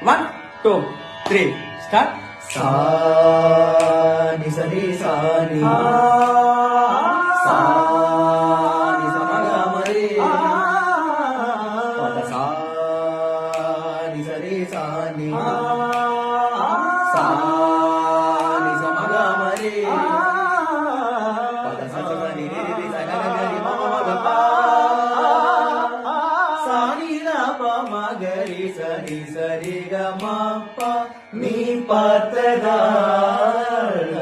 1, 2, 3, start. Sa ni sa ni sa ni sa ni sa ma ga ma re pa da sa ni sa ni sa ni sa ni sa ma ga ma re pa da sa sa ni re re sa ga ga ri ma ma ga pa sa ni na pa ma ga ri sa ni sa re ga ma pa நீ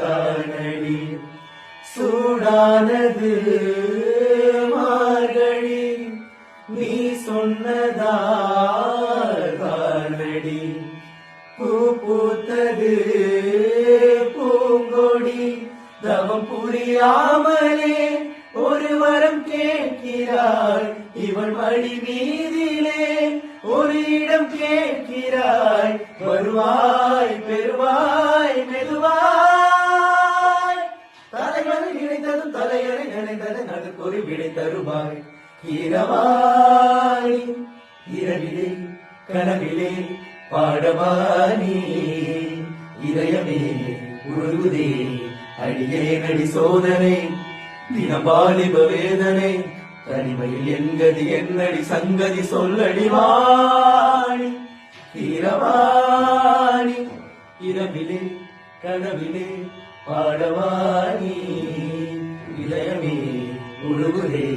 பார்த்ததாடி சூடானது மார்கழி நீ சொன்னதாடி பூ பூத்தது பூங்கொடி தவம் புரியாமலே ஒரு வரம் கேட்கிறாள் இவள் மடி மீதிலே ஒரு இடம் கேட்கிறாய் வருவாய் பெறுவாய் மெதுவாய் தலைவரை நினைத்ததும் தலையறை நினைத்தது நடுக்கொரு விடை தருவாய் இரவாய் இரவிலே கனவிலே பாடவானி இதயமே உருகுதே அடியே நடி சோதனை தினபாலிப வேதனை தனிமையில் என்கதி என்னடி சங்கதி சொல்லடி வாணி இரவாணி இரவிலே கனவிலே பாடவாணி இதயமே உருகுதே